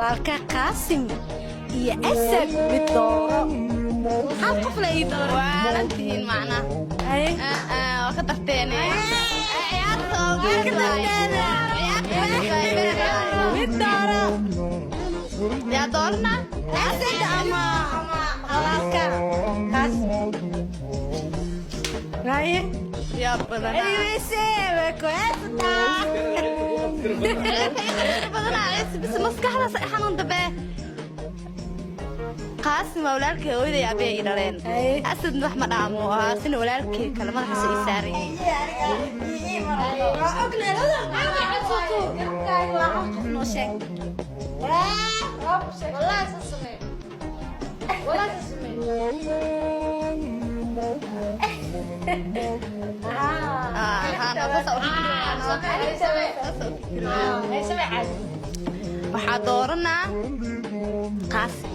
Walka Qaasim iyo Asad mid dooro. Hal qof la ii dooro. Waa rantiin macna. Waa ka tagteen. Mid dooro. Yaa doorna? Asad ama walka Qaasim. Raye? Yaa badan. Ayweesee ku asna. بس مسكحة حنون دبه قاسم ولالك ويدا يا بي إيران أسد محمد عمو سن ولالك كلمة حس إساري waxaa dooranaa Qaasim